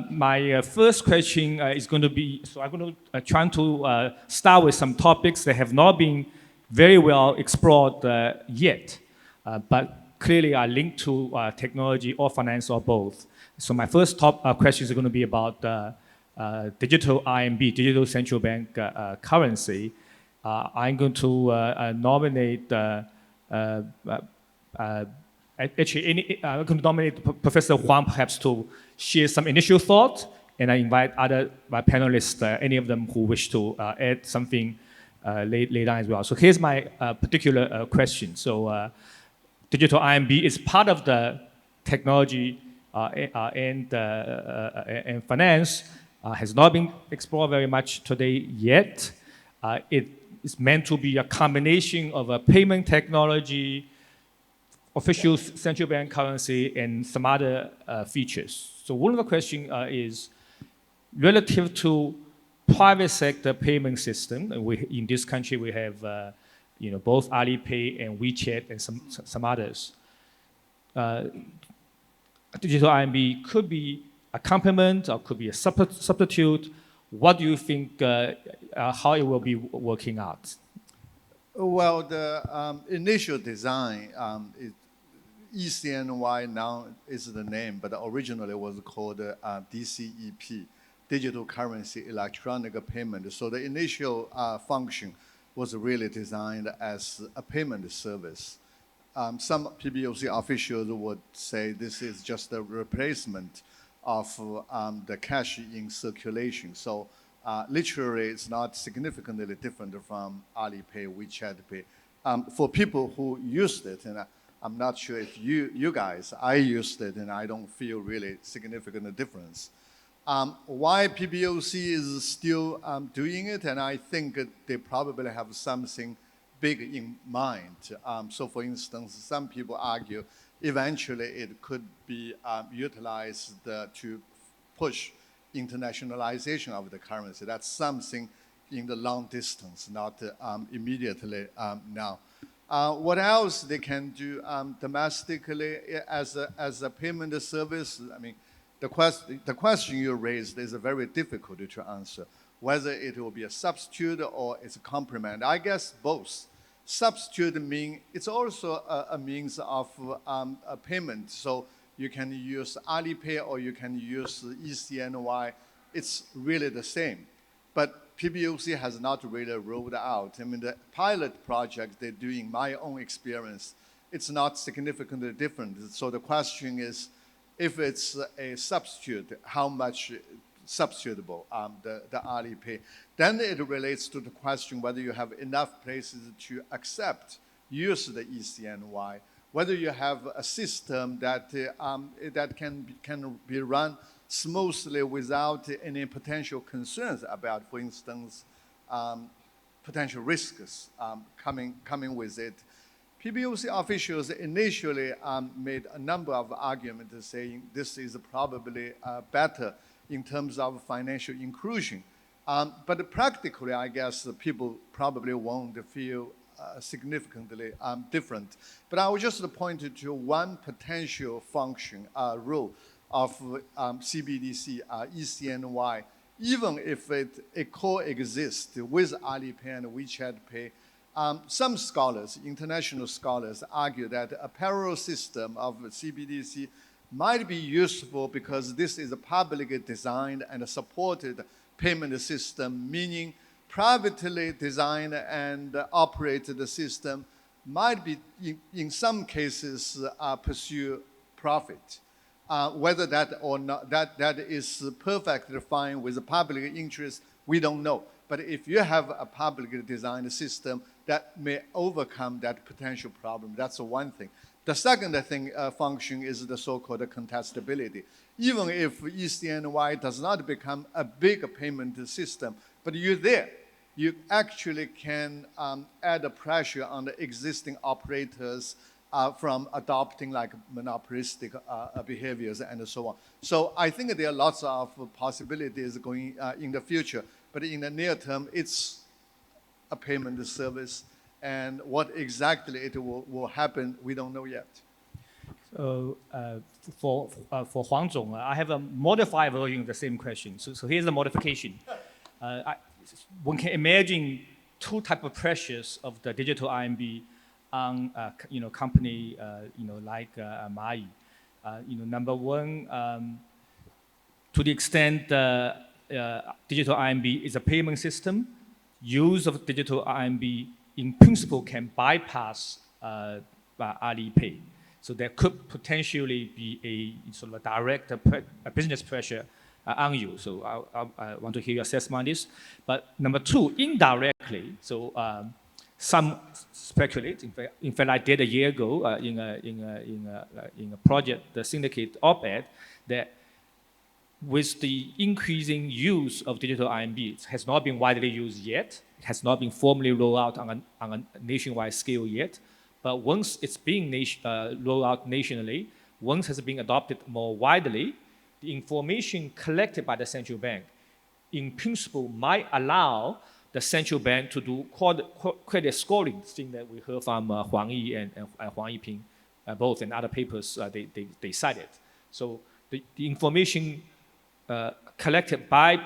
My first question is going to be, so I'm going to try to start with some topics that have not been very well explored yet, but clearly are linked to technology or finance or both. So my first question is going to be about digital RMB, digital central bank currency. I'm going to nominate I'm going to nominate Professor Huang perhaps to share some initial thoughts, and I invite other panelists, any of them who wish to add something later on as well. So here's my particular question. So digital RMB is part of the technology and finance, has not been explored very much today yet. It is meant to be a combination of a payment technology, official central bank currency, and some other features. So one of the questions is relative to private sector payment system. In this country, we have both Alipay and WeChat and some others. Digital RMB could be a complement or could be a substitute. What do you think, how it will be working out? Well, the initial design, ECNY now is the name, but originally it was called DCEP, Digital Currency Electronic Payment. So the initial function was really designed as a payment service. Some PBOC officials would say this is just a replacement of the cash in circulation. So literally, it's not significantly different from Alipay, WeChat Pay. For people who used it, and I'm not sure if you guys, I used it, and I don't feel really significant difference. Why PBOC is still doing it, and I think they probably have something big in mind. So for instance, some people argue eventually it could be utilized to push internationalization of the currency. That's something in the long distance, not immediately now. What else they can do domestically as a payment service? I mean, the question you raised is very difficult to answer, whether it will be a substitute or it's a complement. I guess both. Substitute means it's also a means of a payment. So you can use Alipay or you can use ECNY. It's really the same. But PBOC has not really rolled out. I mean, the pilot project they do, in my own experience, it's not significantly different. So the question is, if it's a substitute, how much substitutable the Alipay? Then it relates to the question whether you have enough places to accept, use the ECNY, whether you have a system that can be run smoothly without any potential concerns about, for instance, potential risks coming with it. PBOC officials initially made a number of arguments saying this is probably better in terms of financial inclusion. But practically, I guess people probably won't feel significantly different. But I will just point to one potential function, role of CBDC, ECNY, even if it coexists with Alipay and WeChat Pay. Some scholars, international scholars, argue that a parallel system of CBDC might be useful because this is a publicly designed and supported payment system, meaning privately designed and operated system might be, in some cases, pursue profit. Whether that or not, that is perfectly fine with the public interest, we don't know. But if you have a publicly designed system that may overcome that potential problem, that's one thing. The second function is the so-called contestability. Even if ECNY does not become a big payment system, but you're there, you actually can add a pressure on the existing operators from adopting like monopolistic behaviors and so on. So I think there are lots of possibilities going in the future, but in the near term, it's a payment service, and what exactly it will happen, we don't know yet. For Huang Zong, I have a modified version of the same question. So here's the modification. One can imagine two types of pressures of the digital RMB on company like Mai. Number one, to the extent digital RMB is a payment system, use of digital RMB in principle can bypass Alipay. So there could potentially be a sort of a direct business pressure on you. So I want to hear your assessment on this. But number two, indirectly, so some speculate. In fact, I did a year ago in a project, the syndicate op-ed, that with the increasing use of digital RMB, it has not been widely used yet. It has not been formally rolled out on a nationwide scale yet. But once it's being rolled out nationally, once has been adopted more widely, the information collected by the central bank, in principle, might allow the central bank to do credit scoring, thing that we heard from Huang and Huang Yiping, both in other papers they cited. So the information collected by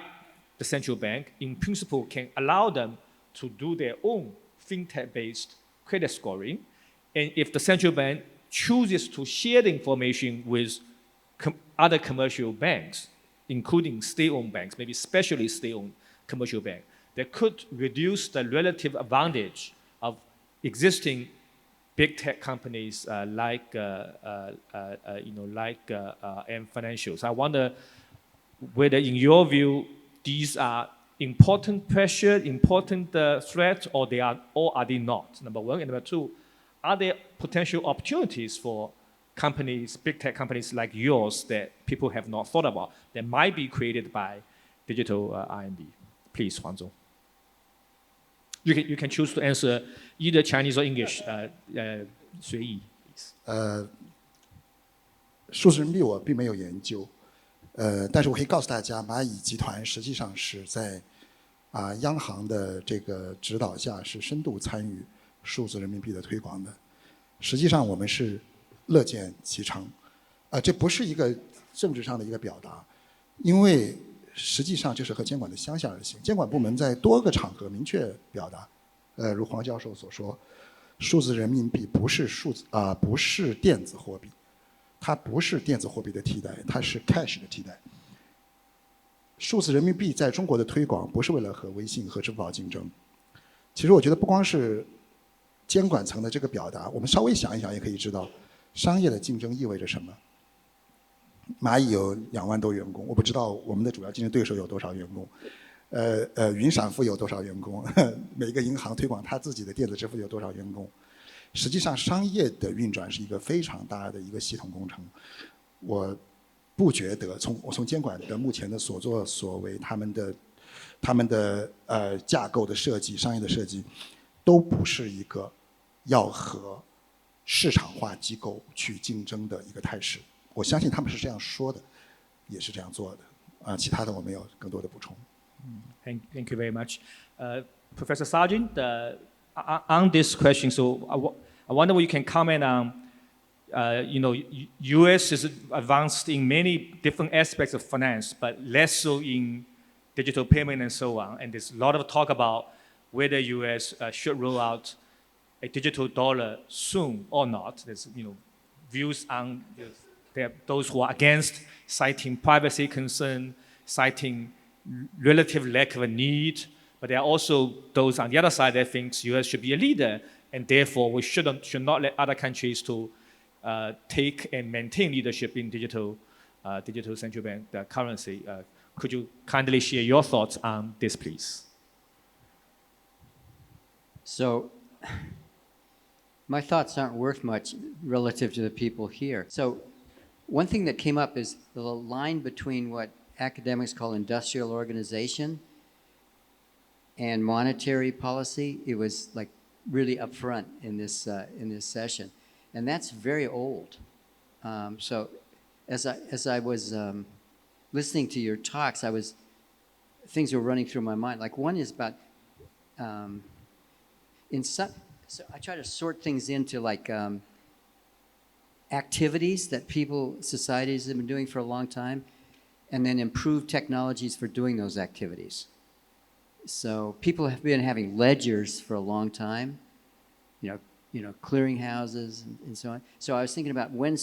the central bank, in principle, can allow them to do their own fintech-based credit scoring. And if the central bank chooses to share the information with other commercial banks, including state-owned banks, maybe especially state-owned commercial banks, that could reduce the relative advantage of existing big tech companies like M Financial. So I wonder whether, in your view, these are important pressure, important threats, or are they not? Number one, and number two, are there potential opportunities for companies, big tech companies like yours, that people have not thought about, that might be created by digital RMB? Please, Huang Zong. You can choose to answer either Chinese or English. 随意。数字人民币我并没有研究，但是我可以告诉大家，蚂蚁集团实际上是在央行的这个指导下，是深度参与数字人民币的推广的。实际上我们是乐见其成，这不是一个政治上的一个表达，因为实际上这是和监管的相向而行。监管部门在多个场合明确表达，如黄教授所说，数字人民币不是电子货币，它不是电子货币的替代，它是 cash 的替代。数字人民币在中国的推广不是为了和微信和支付宝竞争。其实我觉得不光是监管层的这个表达，我们稍微想一想也可以知道，商业的竞争意味着什么。蚂蚁有2万多员工，我不知道我们的主要竞争对手有多少员工。云闪付有多少员工？每个银行推广它自己的电子支付有多少员工？实际上，商业的运转是一个非常大的一个系统工程。我不觉得从监管的目前的所作所为，他们的架构的设计、商业的设计，都不是一个要和市场化机构去竞争的一个态势。我相信他们是这样说的，也是这样做的。其他的我没有更多的补充。Thank you very much. Professor Sargent, on this question, so I wonder what you can comment on. U.S. is advanced in many different aspects of finance, but less so in digital payment and so on. And there's a lot of talk about whether U.S. Should roll out a digital dollar soon or not. There's views on there are those who are against, citing privacy concern, citing relative lack of a need. But there are also those on the other side that thinks U.S. should be a leader, and therefore we should not let other countries to take and maintain leadership in digital central bank currency. Could you kindly share your thoughts on this, please? So my thoughts aren't worth much relative to the people here. So one thing that came up is the line between what academics call industrial organization and monetary policy. It was like really upfront in this session, and that's very old. So as I was listening to your talks, things were running through my mind. Like one is about so I try to sort things into like activities that societies have been doing for a long time, and then improve technologies for doing those activities. So people have been having ledgers for a long time, clearinghouses and so on. So I was thinking about when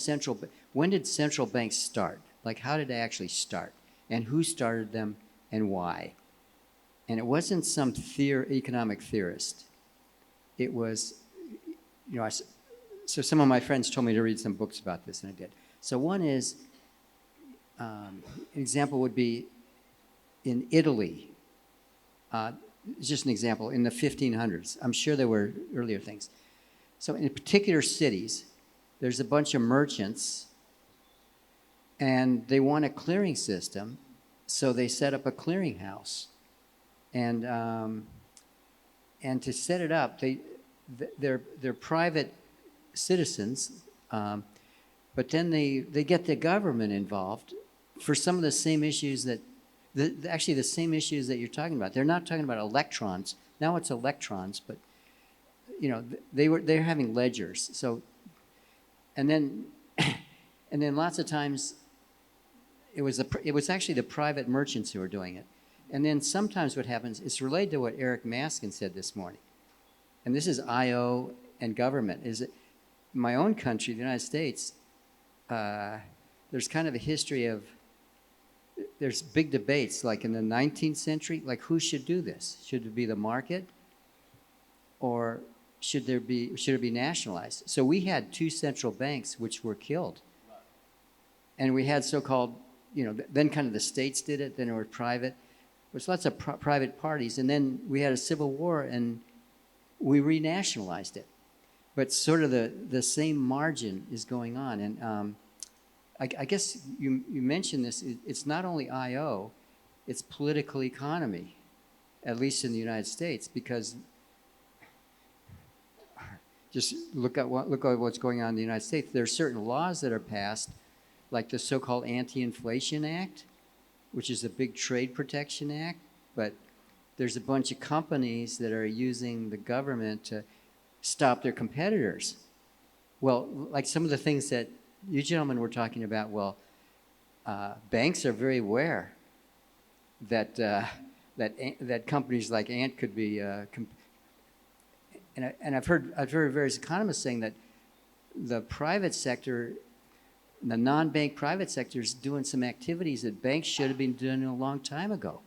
did central banks start? Like, how did they actually start? And who started them and why? And it wasn't some economic theorist. It was, so some of my friends told me to read some books about this, and I did. So one is, an example would be in Italy. Just an example, in the 1500s. I'm sure there were earlier things. So in particular cities, there's a bunch of merchants, and they want a clearing system, so they set up a clearinghouse. And to set it up, they're private citizens, but then they get the government involved for some of the same issues actually the same issues that you're talking about. They're not talking about electrons. Now it's electrons, but they're having ledgers. So, and then lots of times it was actually the private merchants who were doing it. And then sometimes what happens is related to what Eric Maskin said this morning. And this is IO and government. Is it my own country, the United States? There's kind of a history of. There's big debates, like in the 19th century, like who should do this? Should it be the market, or should it be nationalized? So we had two central banks which were killed, and we had so-called, then kind of the states did it, then it were private. There's lots of private parties, and then we had a civil war, and we renationalized it. But sort of the same margin is going on, and. I guess you mentioned this. It's not only IO, it's political economy, at least in the United States, because just look at what's going on in the United States. There are certain laws that are passed, like the so-called Anti-Inflation Act, which is a big trade protection act, but there's a bunch of companies that are using the government to stop their competitors. Well, like some of the things that you gentlemen were talking about, banks are very aware that that companies like Ant could be, and I've heard various economists saying that the private sector, the non-bank private sector, is doing some activities that banks should have been doing a long time ago.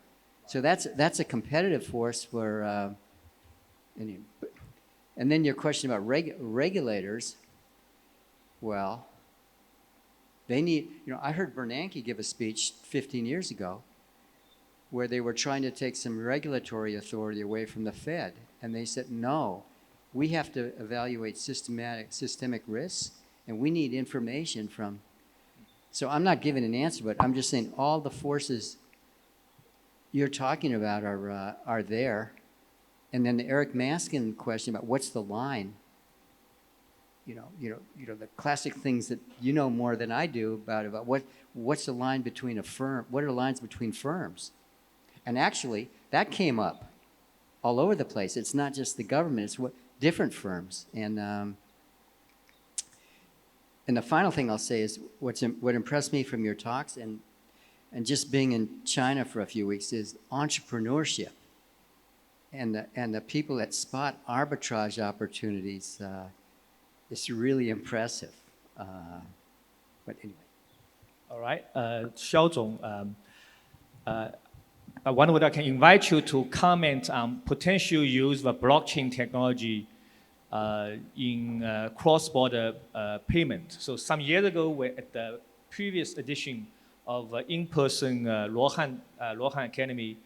So that's a competitive force for, and then your question about regulators. Well. They need, I heard Bernanke give a speech 15 years ago where they were trying to take some regulatory authority away from the Fed. And they said, no, we have to evaluate systemic risks, and we need information from. So I'm not giving an answer, but I'm just saying all the forces you're talking about are there. And then the Eric Maskin question about what's the line. The classic things that you know more than I do about what's the line between a firm, what are lines between firms? And actually, that came up all over the place. It's not just the government, it's different firms. And the final thing I'll say is what impressed me from your talks and just being in China for a few weeks is entrepreneurship and the people that spot arbitrage opportunities. It's really impressive, but anyway. All right, Xiao Zong, I wonder whether I can invite you to comment on potential use of blockchain technology in cross-border payment. So some years ago, at the previous edition of in-person Luohan Academy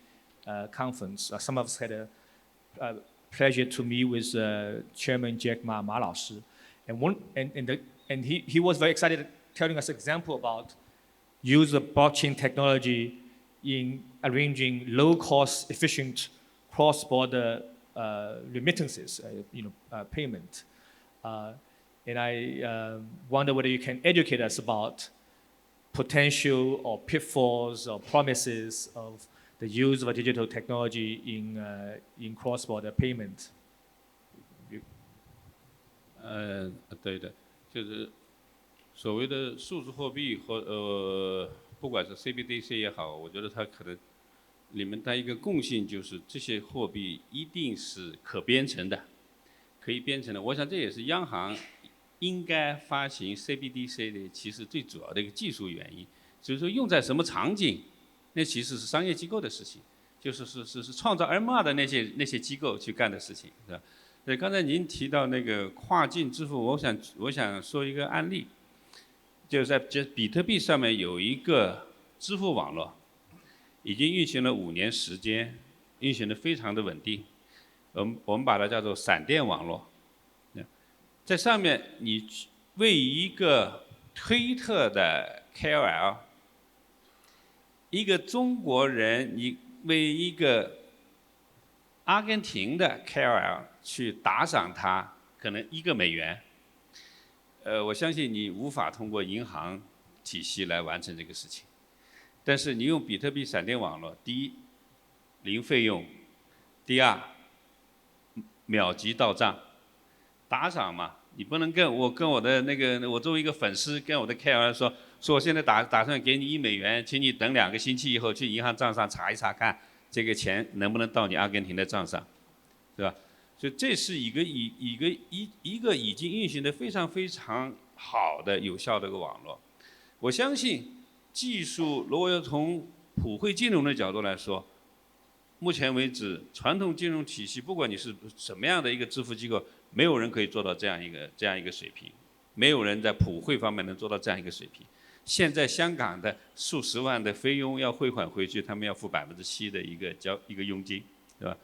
conference, some of us had a pleasure to meet with Chairman Jack Ma Lao Shi. And he was very excited telling us an example about use of blockchain technology in arranging low-cost, efficient cross-border remittances, payment. And I wonder whether you can educate us about potential or pitfalls or promises of the use of digital technology in cross-border payment. 对的，就是所谓的数字货币和不管是 CBDC 也好，我觉得它可能里面带一个共性，就是这些货币一定是可编程的，可以编程的。我想这也是央行应该发行 CBDC 的其实最主要的一个技术原因。所以说用在什么场景，那其实是商业机构的事情，就是创造 M2的那些机构去干的事情，是吧？对，刚才您提到那个跨境支付，我想说一个案例，就是在比特币上面有一个支付网络，已经运行了5年时间，运行的非常的稳定。我们把它叫做闪电网络。在上面你为一个推特的 KOL， 一个中国人，你为一个阿根廷的 KOL 去打赏他，可能1个美元。我相信你无法通过银行体系来完成这个事情，但是你用比特币闪电网络，第一，零费用；第二，秒级到账。打赏嘛，你不能跟我的那个，我作为一个粉丝跟我的 KOL 说我现在打算给你1美元，请你等2个星期以后去银行账上查一查看，这个钱能不能到你阿根廷的账上，对吧？所以这是一个已经运行的非常非常好的有效的一个网络。我相信技术如果要从普惠金融的角度来说，目前为止传统金融体系，不管你是什么样的一个支付机构，没有人可以做到这样一个水平，没有人在普惠方面能做到这样一个水平。现在香港的数十万的菲佣要汇款回去，他们要付7%的一个佣金，对吧？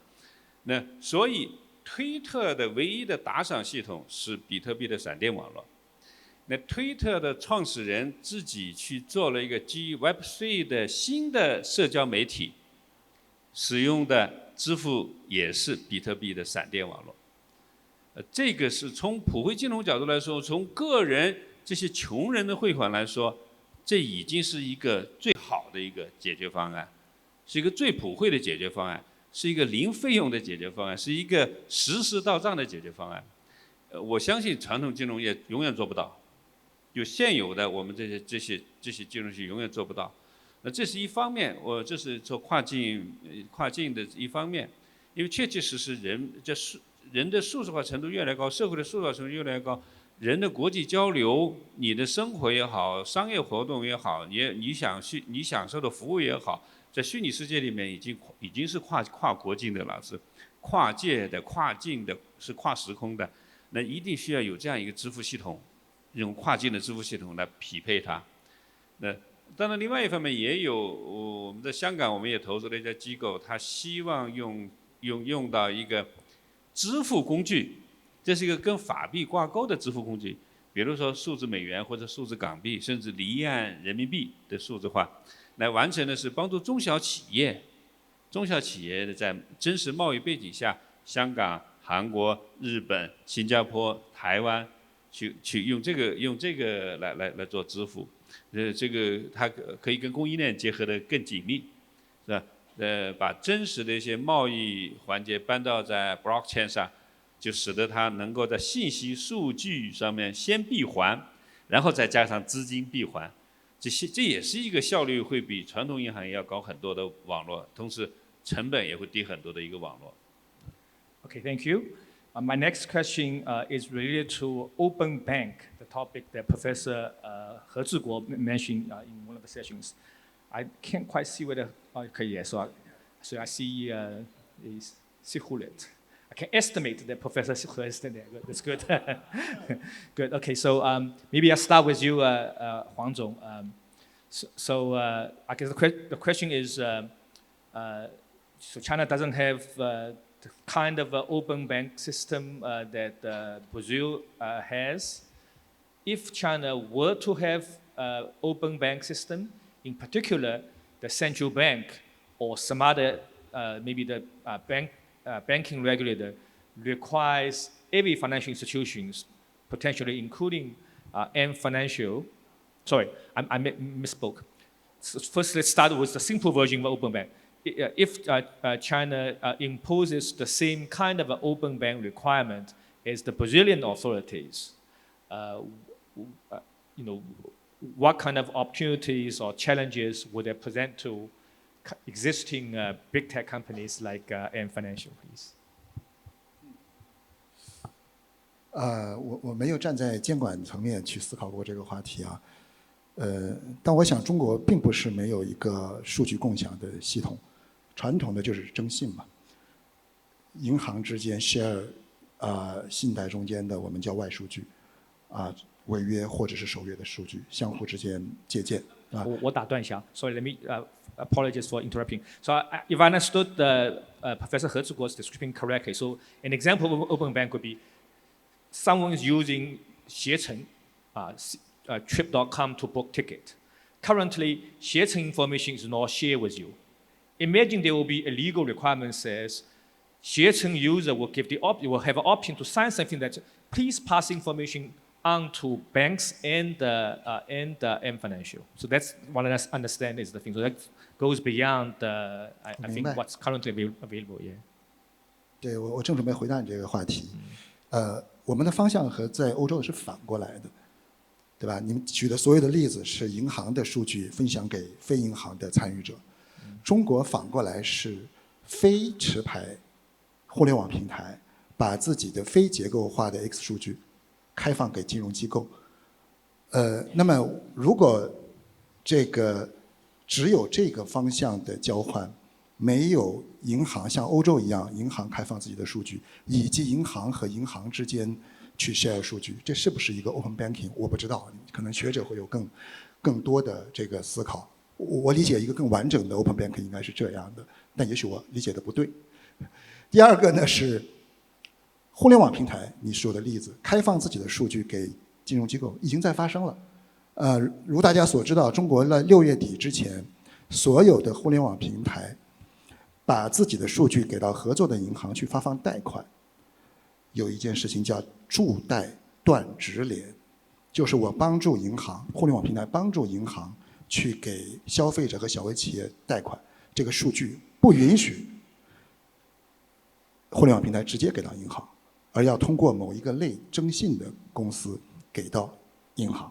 那所以推特的唯一的打赏系统是比特币的闪电网络。那推特的创始人自己去做了一个基于 Web3 的新的社交媒体，使用的支付也是比特币的闪电网络。这个是从普惠金融角度来说，从个人这些穷人的汇款来说，这已经是一个最好的一个解决方案，是一个最普惠的解决方案，是一个零费用的解决方案，是一个实时到账的解决方案。我相信传统金融业永远做不到，就现有的我们这些金融系永远做不到。那这是一方面，这是做跨境的一方面，因为确确实实人的数字化程度越来越高，社会的数字化程度越来越高，人的国际交流，你的生活也好，商业活动也好，你享受的服务也好，在虚拟世界里面已经是跨国境的了，是跨界的、跨境的，是跨时空的。那一定需要有这样一个支付系统，用跨境的支付系统来匹配它。那当然，另外一方面也有我们在香港，我们也投资了一家机构，它希望用到一个支付工具，这是一个跟法币挂钩的支付工具，比如说数字美元或者数字港币，甚至离岸人民币的数字化，来完成的是帮助中小企业的在真实贸易背景下，香港、韩国、日本、新加坡、台湾去用这个来做支付，这个它可以跟供应链结合得更紧密，是吧？把真实的一些贸易环节搬到在 blockchain 上，就使得它能够在信息数据上面先闭环，然后再加上资金闭环，这也是一个效率会比传统银行要高很多的网络，同时成本也会低很多的一个网络。Okay, thank you. My next question is related to open bank, the topic that Professor He Zhiguo mentioned in one of the sessions. I can't quite see whether, okay, so I see is Sihulet. I can estimate that Professor He is there. That's good. Good. Okay, so maybe I'll start with you, Huang Zong. I guess the question is, so China doesn't have the kind of open bank system that Brazil has. If China were to have open bank system, in particular, the central bank or some other, maybe the banking regulator requires every financial institutions, potentially including M Financial. Sorry, I misspoke. So first, let's start with the simple version of open bank. If China imposes the same kind of an open bank requirement as the Brazilian authorities, what kind of opportunities or challenges would they present to existing big tech companies like Ant Financial, please? 我没有站在监管层面去思考过这个话题啊，但我想中国并不是没有一个数据共享的系统，传统的就是征信嘛，银行之间 share 信贷中间的我们叫外数据，违约或者是守约的数据相互之间借鉴。我打断一下 ，sorry, let me apologize for interrupting. So if I understood Professor Herzog's description correctly, so an example of open bank would be someone is using 携程 trip.com to book ticket. Currently, 携程 information is not shared with you. Imagine there will be a legal requirement says 携程 user will have an option to sign something that please pass information on to banks and M Financial. So that's what I understand is the thing. So that goes beyond I think what's currently available. Yeah. 对，我正准备回答你这个话题。我们的方向和在欧洲是反过来的，对吧？你们举的所有的例子是银行的数据分享给非银行的参与者，中国反过来是非持牌互联网平台把自己的非结构化的 X 数据开放给金融机构。那么如果这个只有这个方向的交换，没有银行像欧洲一样，银行开放自己的数据，以及银行和银行之间去 share 数据，这是不是一个 open banking？ 我不知道，可能学者会有更多的这个思考。我理解一个更完整的 open banking 应该是这样的，但也许我理解的不对。第二个呢是互联网平台，你说的例子，开放自己的数据给金融机构已经在发生了。如大家所知道，中国在6月底之前，所有的互联网平台把自己的数据给到合作的银行去发放贷款，有一件事情叫助贷断直连，就是我帮助银行，互联网平台帮助银行去给消费者和小微企业贷款，这个数据不允许互联网平台直接给到银行，而要通过某一个类征信的公司给到银行，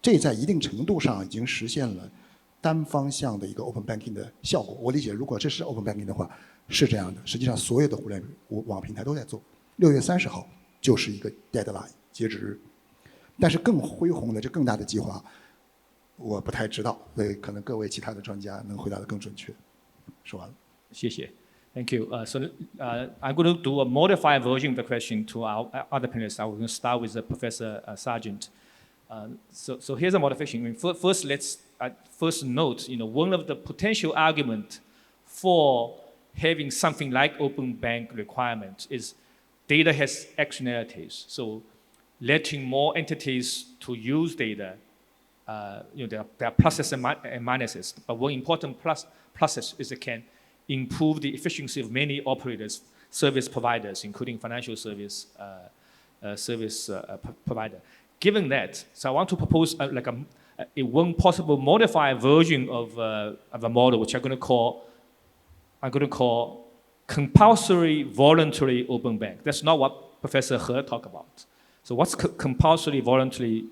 这在一定程度上已经实现了单方向的一个 open banking 的效果。我理解，如果这是 open banking 的话，是这样的。实际上，所有的互联网平台都在做。6月30号就是一个 deadline 截止日。但是更恢宏的、这更大的计划，我不太知道，所以可能各位其他的专家能回答得更准确。说完了。谢谢。Thank you. So I'm going to do a modified version of the question to our other panelists. I'm going to start with Professor Sargent. So here's a modification. First, let's first note, one of the potential arguments for having something like open bank requirement is data has externalities. So letting more entities to use data, there are pluses and minuses. But one important plus is it can improve the efficiency of many operators, service providers, including financial service provider. Given that, so I want to propose one possible modified version of a model, which I'm going to call compulsory voluntary open bank. That's not what Professor He talked about. So what's compulsory voluntary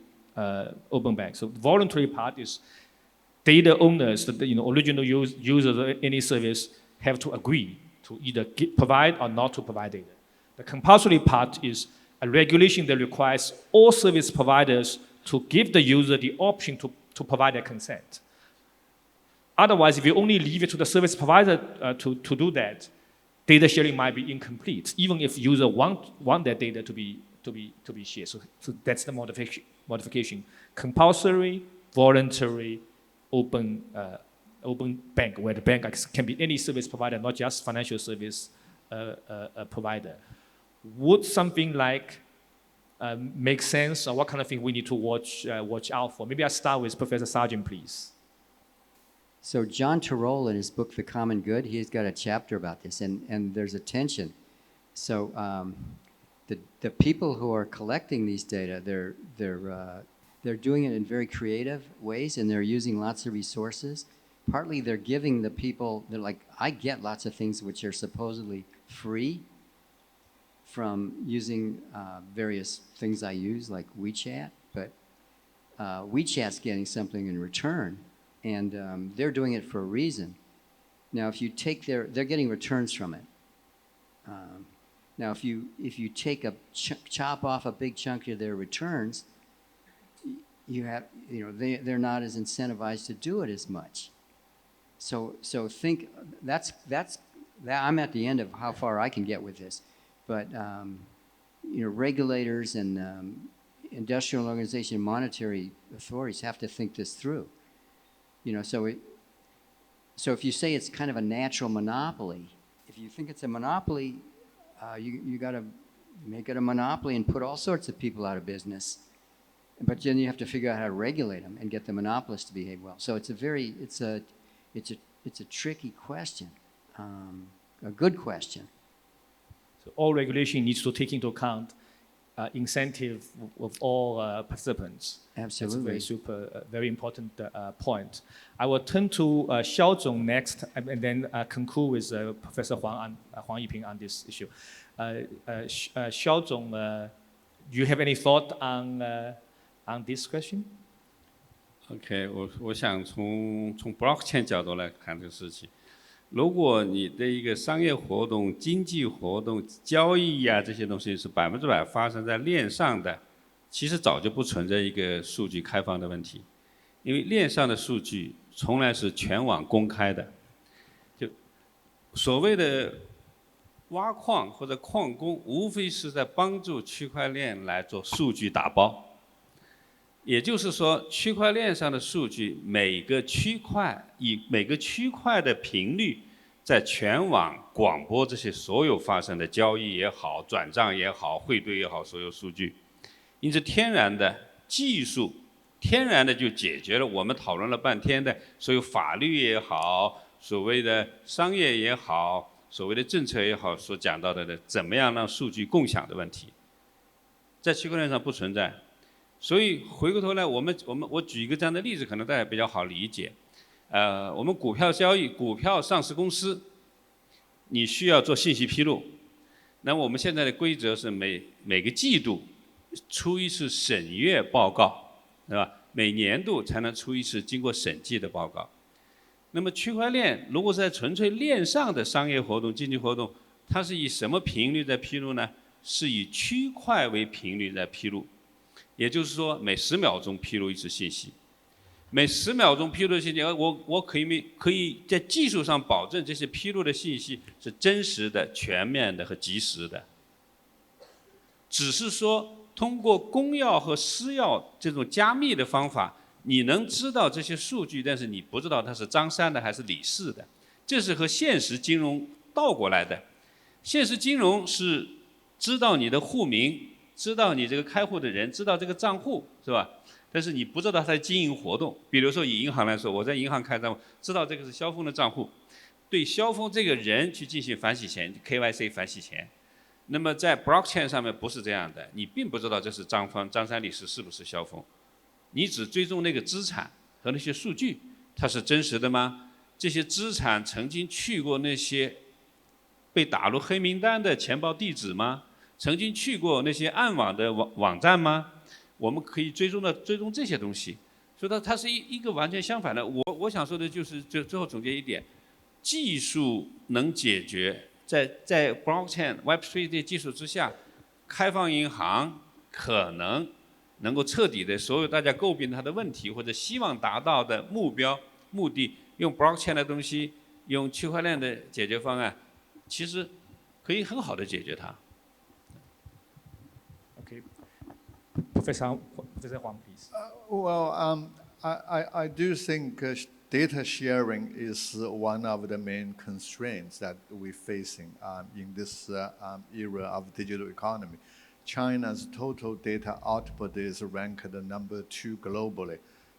open bank? So the voluntary part is data owners, the original users of any service have to agree to either provide or not to provide data. The compulsory part is a regulation that requires all service providers to give the user the option to provide their consent. Otherwise, if you only leave it to the service provider to do that, data sharing might be incomplete, even if user want their data to be shared. So that's the modification. Compulsory, voluntary, open bank, where the bank can be any service provider, not just financial service provider. Would something like make sense, or what kind of thing we need to watch out for? Maybe I'll start with Professor Sargent, please. So John Tirole, in his book, The Common Good, he's got a chapter about this, and there's a tension. So the people who are collecting these data, they're doing it in very creative ways, and they're using lots of resources. Partly they're giving the people, they're like, I get lots of things which are supposedly free from using various things I use, like WeChat, but WeChat's getting something in return, and they're doing it for a reason. Now, if you take they're getting returns from it. Now, if you take chop off a big chunk of their returns, they're not as incentivized to do it as much. So think that's I'm at the end of how far I can get with this, but regulators and industrial organization, monetary authorities have to think this through. So if you say it's kind of a natural monopoly, if you think it's a monopoly, you got to make it a monopoly and put all sorts of people out of business. But then you have to figure out how to regulate them and get the monopolists to behave well. So it's a tricky question, a good question. So all regulation needs to take into account incentive of all participants. Absolutely. That's a very important point. I will turn to Xiao next, and then conclude with Professor Huang Yiping on this issue. Xiao, do you have any thought on this question? OK， 我想从 blockchain 角度来看这个事情。如果你的一个商业活动、经济活动、交易啊这些东西是100%发生在链上的，其实早就不存在一个数据开放的问题，因为链上的数据从来是全网公开的。就所谓的挖矿或者矿工，无非是在帮助区块链来做数据打包。也就是说，区块链上的数据，每个区块以每个区块的频率，在全网广播这些所有发生的交易也好、转账也好、汇兑也好，所有数据。因此，天然的技术，天然的就解决了我们讨论了半天的所有法律也好、所谓的商业也好、所谓的政策也好所讲到的怎么样让数据共享的问题，在区块链上不存在。所以回过头来，我举一个这样的例子，可能大家比较好理解。我们股票交易，股票上市公司，你需要做信息披露。那么我们现在的规则是每个季度出一次审阅报告，对吧？每年度才能出一次经过审计的报告。那么区块链如果是在纯粹链上的商业活动、经济活动，它是以什么频率在披露呢？是以区块为频率在披露。也就是说，每10秒钟披露一次信息，每10秒钟披露的信息，我可以在技术上保证这些披露的信息是真实的、全面的和及时的。只是说，通过公钥和私钥这种加密的方法，你能知道这些数据，但是你不知道它是张三的还是李四的。这是和现实金融倒过来的。现实金融是知道你的户名。知道你这个开户的人，知道这个账户是吧？但是你不知道他的经营活动。比如说以银行来说，我在银行开账户，知道这个是萧峰的账户，对萧峰这个人去进行反洗钱 ，KYC 反洗钱。那么在 blockchain 上面不是这样的，你并不知道这是张三李四是不是萧峰，你只追踪那个资产和那些数据，它是真实的吗？这些资产曾经去过那些被打入黑名单的钱包地址吗？曾经去过那些暗网的网站吗？我们可以追踪这些东西，所以它是一个完全相反的。我想说的就是最后总结一点，技术能解决，在 blockchain Web3 的技术之下，开放银行可能能够彻底的所有大家诟病它的问题或者希望达到的目的，用 blockchain 的东西，用区块链的解决方案，其实可以很好的解决它。Okay. Professor Huang, please. I do think data sharing is one of the main constraints that we're facing in this era of digital economy. China's total data output is ranked number 2 globally,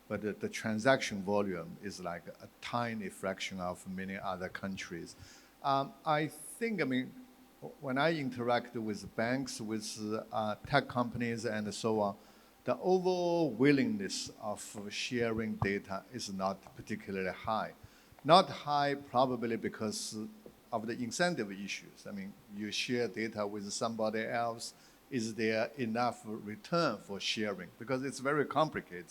but the transaction volume is like a tiny fraction of many other countries. I think, when I interact with banks, with tech companies, and so on, the overall willingness of sharing data is not particularly high. Not high probably because of the incentive issues. You share data with somebody else, is there enough return for sharing? Because it's very complicated.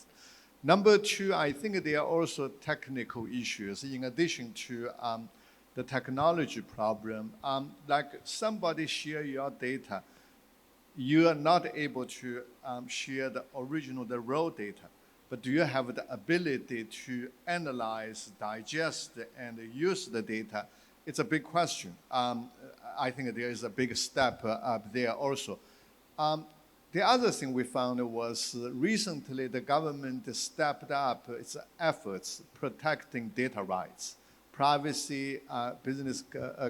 Number two, I think there are also technical issues in addition to the technology problem. Like somebody share your data, you are not able to share the original, the raw data, but do you have the ability to analyze, digest, and use the data? It's a big question. I think there is a big step up there also. The other thing we found was recently the government stepped up its efforts protecting data rights, privacy, business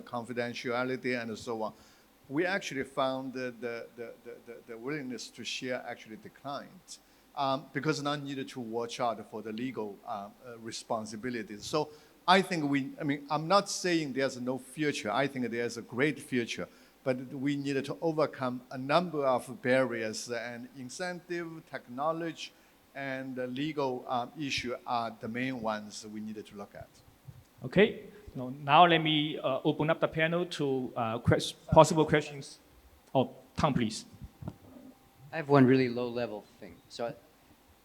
confidentiality, and so on. We actually found that the willingness to share actually declined because now needed to watch out for the legal responsibilities. So I think I'm not saying there's no future. I think there's a great future. But we needed to overcome a number of barriers, and incentive, technology, and the legal issue are the main ones we needed to look at. Okay, now let me open up the panel to possible questions. Oh, Tang, please. I have one really low-level thing. So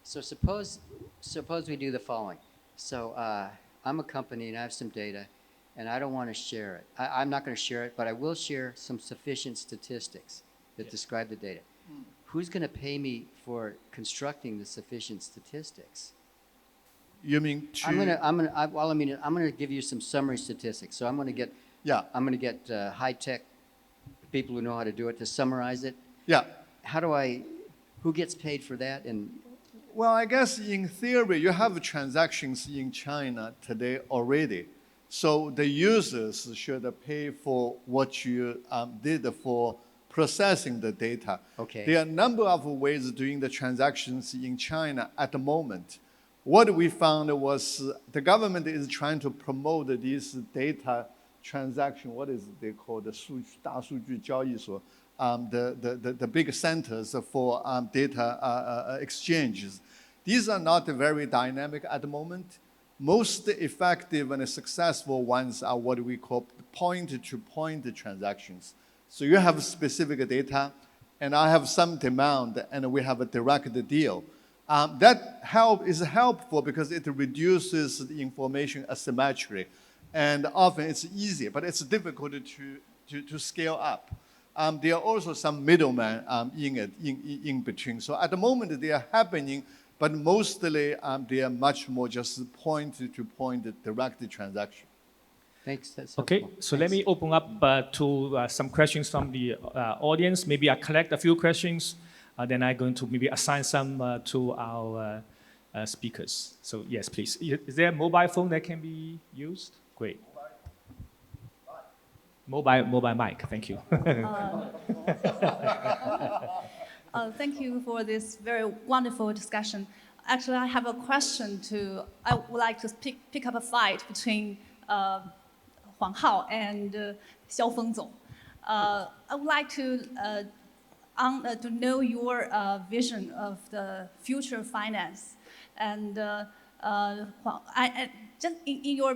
suppose we do the following. So I'm a company and I have some data, and I don't want to share it. I'm not going to share it, but I will share some sufficient statistics that describe the data. Who's going to pay me for constructing the sufficient statistics? You mean to? I'm going to give you some summary statistics. So I'm going to get high-tech people who know how to do it to summarize it. Yeah. Who gets paid for that? And well, I guess in theory, you have transactions in China today already. So the users should pay for what you did for processing the data. Okay. There are a number of ways of doing the transactions in China at the moment. What we found was the government is trying to promote this data transaction. What is it they call the 大数据交易所, the big centers for data exchanges. These are not very dynamic at the moment. Most effective and successful ones are what we call point-to-point transactions. So you have specific data, and I have some demand, and we have a direct deal. That is helpful because it reduces the information asymmetry, and often it's easy, but it's difficult to scale up. There are also some middlemen in between. So at the moment they are happening, but mostly they are much more just point-to-point direct transaction. thanks. That's Okay, helpful. so Thanks. let me open up to some questions from the audience. Maybe I collect a few questions, then I'm going to maybe assign some to our speakers. So yes, please. Is there a mobile phone that can be used? Great. Mobile mic, thank you. Thank you for this very wonderful discussion. Actually, I have a question I would like to pick up a fight between Huang Hao and Xiao Feng Zong. I would like to know your vision of the future finance. And just in your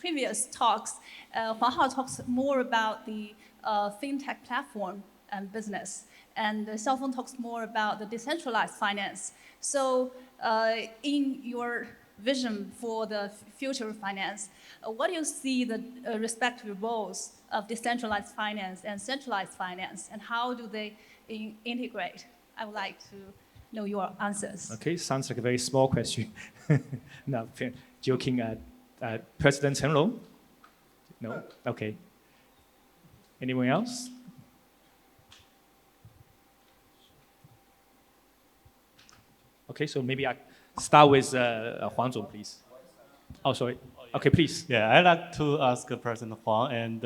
previous talks, Huang Hao talks more about the Fintech platform and business, and Xiao Feng talks more about the decentralized finance. So in your vision for the future finance, what do you see the respective roles of decentralized finance and centralized finance, and how do they integrate? I would like to know your answers. Okay, sounds like a very small question. No, joking. President Chen Long? No? Okay. Anyone else? Okay, so maybe I start with Huang Zong, please. Oh, sorry. Okay, please. Yeah, I'd like to ask President Huang and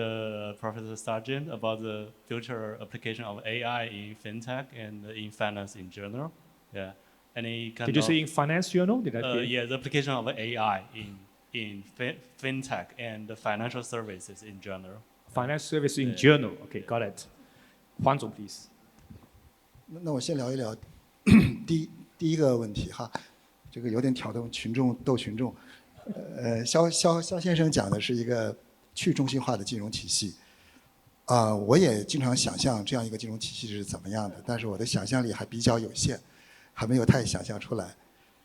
Professor Sargent about the future application of AI in fintech and in finance in general. Yeah, Did you say in finance journal? Did I hear? Yeah, the application of AI in fintech and the financial services in general. Finance service in journal. Okay, got it. Huang Zong, please. 那我先聊一聊第一个问题哈，这个有点挑动群众斗群众。肖先生讲的是一个去中心化的金融体系，我也经常想象这样一个金融体系是怎么样的，但是我的想象力还比较有限，还没有太想象出来。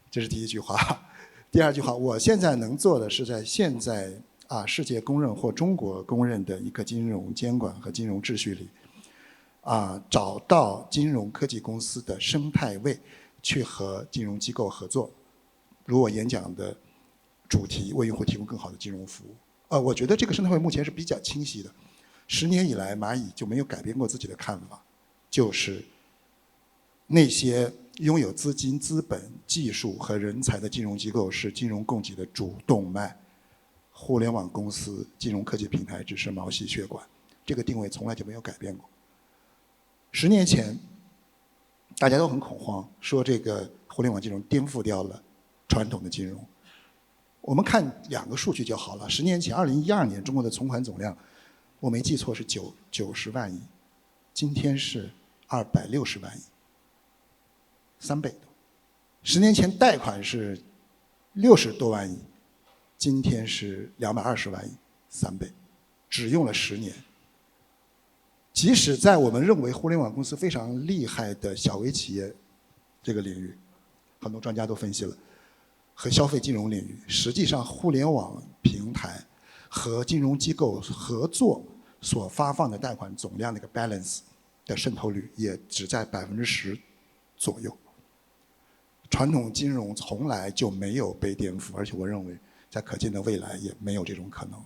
这是第一句话。第二句话，我现在能做的是在现在世界公认或中国公认的一个金融监管和金融秩序里，找到金融科技公司的生态位，去和金融机构合作。如我演讲的主题，为用户提供更好的金融服务。我觉得这个生态位目前是比较清晰的。10年以来，蚂蚁就没有改变过自己的看法，就是那些拥有资金、资本、技术和人才的金融机构是金融供给的主动脉，互联网公司、金融科技平台只是毛细血管，这个定位从来就没有改变过。10年前，大家都很恐慌，说这个互联网金融颠覆掉了传统的金融。我们看2个数据就好了。10年前，2012年中国的存款总量，我没记错是90万亿，今天是260万亿，3倍多。10年前贷款是60多万亿，今天是220万亿，3倍，只用了10年。即使在我们认为互联网公司非常厉害的小微企业这个领域，很多专家都分析了，和消费金融领域，实际上互联网平台和金融机构合作所发放的贷款总量那个 balance 的渗透率也只在10%左右。传统金融从来就没有被颠覆，而且我认为在可见的未来也没有这种可能。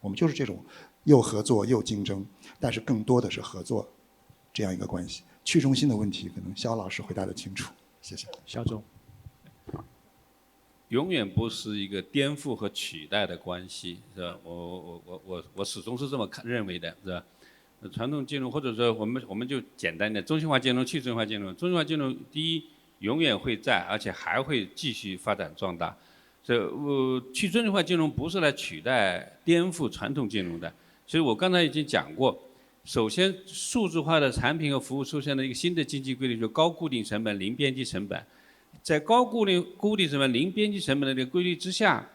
我们就是这种又合作又竞争，但是更多的是合作这样一个关系。去中心的问题，可能肖老师回答得清楚。谢谢。肖总，永远不是一个颠覆和取代的关系，是吧？我始终是这么认为的，是吧？传统金融或者说我们就简单的中心化金融、去中心化金融，中心化金融第一永远会在，而且还会继续发展壮大。所以去中心化金融不是来取代、颠覆传统金融的。所以我刚才已经讲过，首先数字化的产品和服务出现了一个新的经济规律，就是高固定成本、零边际成本。在高固定成本、零边际成本的这个规律之下，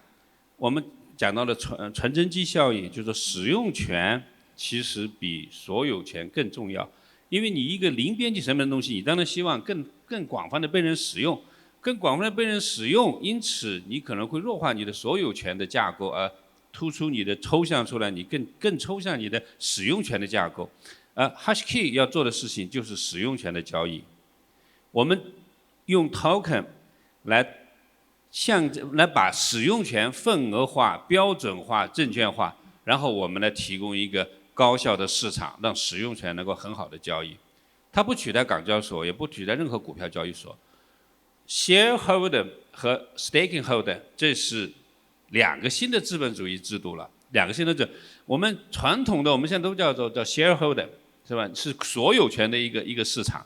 我们讲到了纯真机效应，就是说使用权其实比所有权更重要。因为你一个零边际成本的东西，你当然希望更广泛的被人使用，更广泛的被人使用，因此你可能会弱化你的所有权的架构，而突出你的抽象出来，你更抽象你的使用权的架构。HashKey 要做的事情就是使用权的交易。我们用 token 来把使用权份额化、标准化、证券化，然后我们来提供一个高效的市场，让使用权能够很好的交易。它不取代港交所，也不取代任何股票交易所。shareholder 和 staking holder 这是2个新的资本主义制度了，2个新的我们传统的我们现在都叫 shareholder 是吧？是所有权的一个市场。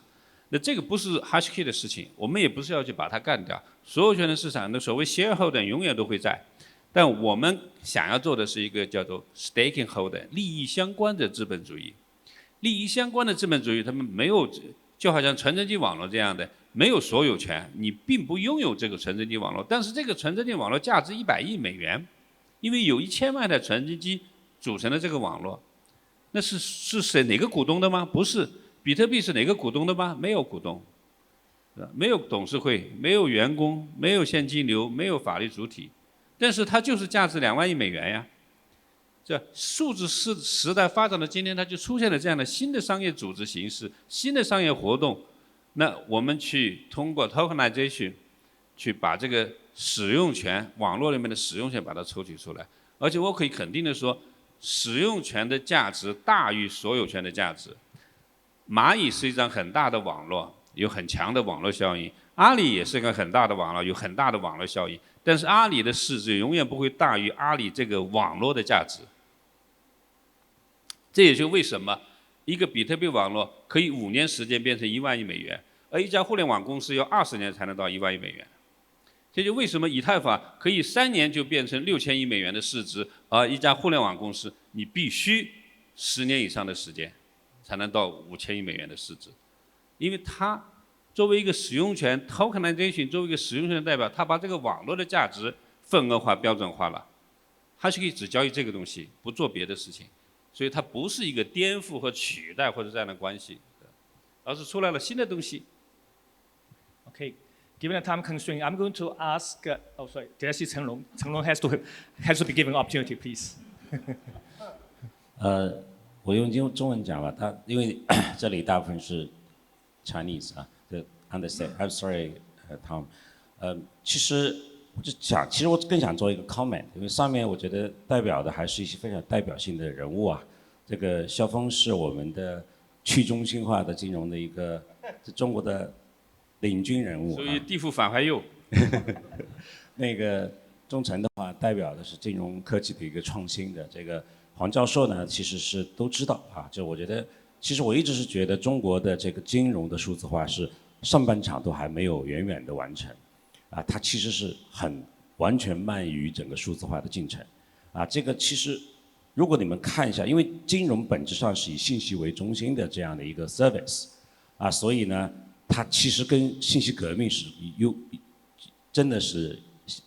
那这个不是 HashKey 的事情，我们也不是要去把它干掉。所有权的市场的所谓 shareholder 永远都会在，但我们想要做的是一个叫做 staking holder 利益相关的资本主义。利益相关的资本主义，他们没有，就好像传真机网络这样的，没有所有权，你并不拥有这个传真机网络，但是这个传真机网络价值100亿美元，因为有1000万台传真机组成的这个网络。那是谁哪个股东的吗？不是。比特币是哪个股东的吗？没有股东，没有董事会，没有员工，没有现金流，没有法律主体，但是它就是价值2万亿美元呀。这数字时代发展的今天，它就出现了这样的新的商业组织形式、新的商业活动。那我们去通过 tokenization 去把这个使用权，网络里面的使用权把它抽取出来，而且我可以肯定的说，使用权的价值大于所有权的价值。蚂蚁是一张很大的网络，有很强的网络效应。阿里也是一个很大的网络，有很大的网络效应。但是阿里的市值永远不会大于阿里这个网络的价值。这也就为什么一个比特币网络可以5年时间变成1万亿美元，而一家互联网公司要20年才能到1万亿美元。这就为什么以太坊可以3年就变成6000亿美元的市值，而一家互联网公司你必须10年以上的时间才能到5000亿美元的市值，因为它作为一个使用权 tokenization 作为一个使用权的代表，它把这个网络的价值份额化、标准化了。HashKey只交易这个东西，不做别的事情，所以它不是一个颠覆和取代或者这样的关系，而是出来了新的东西。Okay. Given the time constraint, I'm going to ask. Oh, sorry. Did I see Chen Long? Chen Long has to be given opportunity, please. 我用中文讲吧，因为这里大部分是 Chinese 啊，就 understand. I'm sorry, Tom. 其实我更想做一个 comment， 因为上面我觉得代表的还是一些非常代表性的人物啊。这个肖峰是我们的去中心化的金融的一个中国的领军人物。所以地富反怀右。那个钟诚的话，代表的是金融科技的一个创新的。这个黄教授呢，其实是都知道啊。就我觉得，其实我一直是觉得中国的这个金融的数字化是上半场都还没有远远的完成，啊，它其实是很完全慢于整个数字化的进程，啊，这个其实如果你们看一下，因为金融本质上是以信息为中心的这样的一个 service， 啊，所以呢，它其实跟信息革命是真的是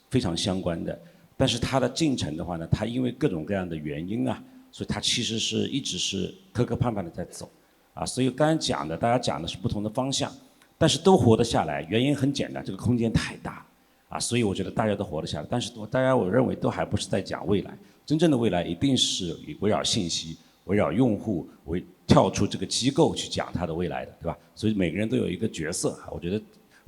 非常相关的。但是它的进程的话呢，它因为各种各样的原因啊，所以它其实是一直是磕磕绊绊的在走，啊，所以刚才讲的，大家讲的是不同的方向，但是都活得下来，原因很简单，这个空间太大，啊，所以我觉得大家都活得下来，但是大家我认为都还不是在讲未来，真正的未来一定是围绕信息、围绕用户、跳出这个机构去讲它的未来的，对吧？所以每个人都有一个角色，我觉得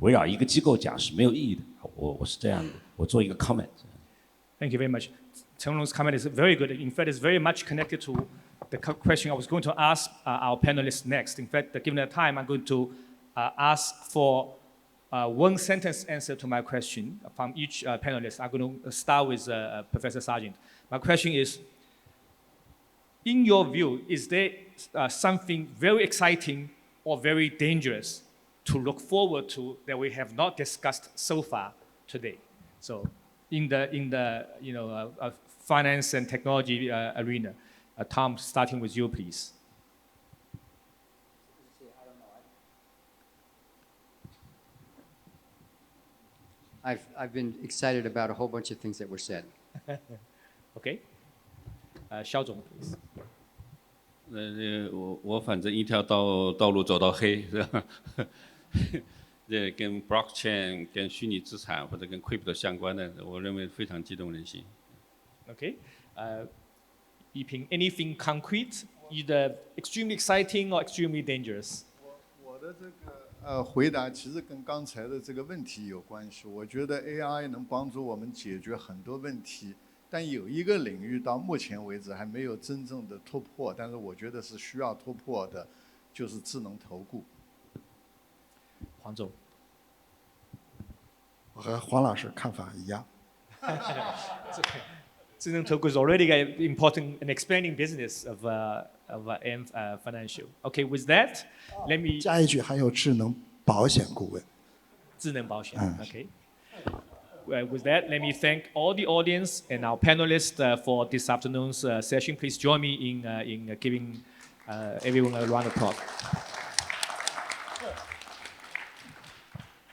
围绕一个机构讲是没有意义的，我是这样的，我做一个 comment。Thank you very much. Chen Long's comment is very good. In fact, it's very much connected to the question I was going to ask our panelists next. In fact, given the time, I'm going to ask for one sentence answer to my question from each panelist. I'm going to start with Professor Sargent. My question is, in your view, is there something very exciting or very dangerous to look forward to that we have not discussed so far today? So, in the finance and technology arena, Tom, starting with you, please. I've been excited about a whole bunch of things that were said. Okay. Xiao Zong, please. 我反正一条道路走到黑，是吧？这跟 blockchain、跟虚拟资产或者跟 crypto 相关的，我认为非常激动人心。Okay. Yiping, anything concrete, either extremely exciting or extremely dangerous? 我的这个回答其实跟刚才的这个问题有关系。我觉得 AI 能帮助我们解决很多问题，但有一个领域到目前为止还没有真正的突破，但是我觉得是需要突破的，就是智能投顾。黄总，我和黄老师看法一样。智能投顾 is already an important and expanding business of AM Financial. Okay, with that, let me 加一句，还有智能保险顾问。智能保险 Okay. With that, let me thank all the audience and our panelists for this afternoon's session. Please join me in giving everyone a round of applause.